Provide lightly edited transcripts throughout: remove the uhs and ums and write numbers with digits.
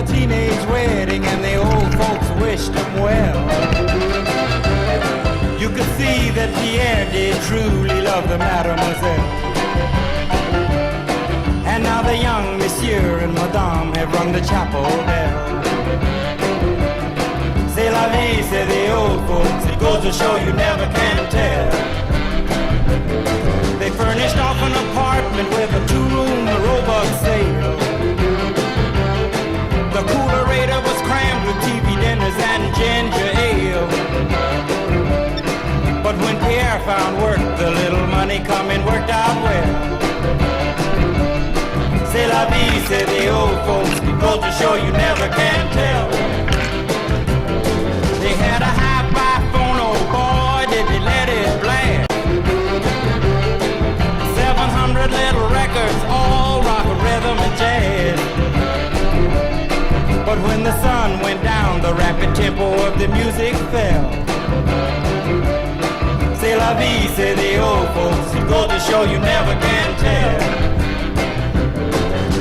a teenage wedding and the old folks wished them well. You could see that Pierre did truly love the mademoiselle. And now the young monsieur and madame have rung the chapel bell. C'est la vie, say the old folks, it goes to show you never can tell. They furnished off an apartment with a two-room robot sale. The coolerator was crammed with TV dinners and ginger ale. But when Pierre found work, the little money coming worked out well. C'est la vie, say the old folks, it goes to show you never can tell. They had a hi-fi phone, oh boy, did they let it blast. 700 little records, all rock, rhythm, and jazz. But when the sun went down, the rapid tempo of the music fell. C'est la vie, say the old folks, it goes to show you never can tell.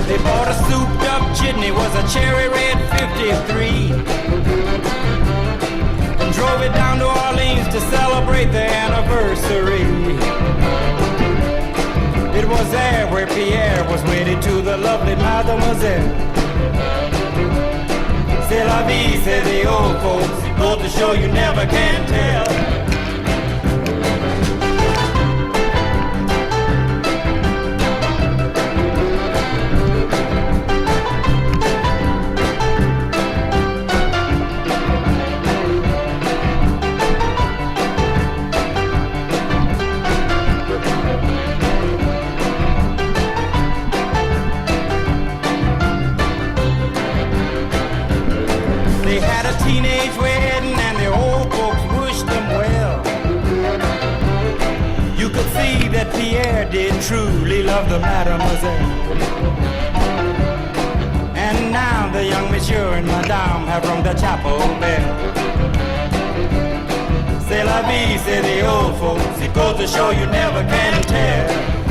They bought a souped up chitney, was a cherry red 53, and drove it down to Orleans to celebrate their anniversary. It was there where Pierre was wedded to the lovely mademoiselle. C'est la vie, say the old folks, it goes to show you never can tell. They had a teenage wedding and the old folks wished them well. You could see that Pierre did truly love the mademoiselle. And now the young monsieur and madame have rung the chapel bell. C'est la vie, say the old folks, it goes to show you never can tell.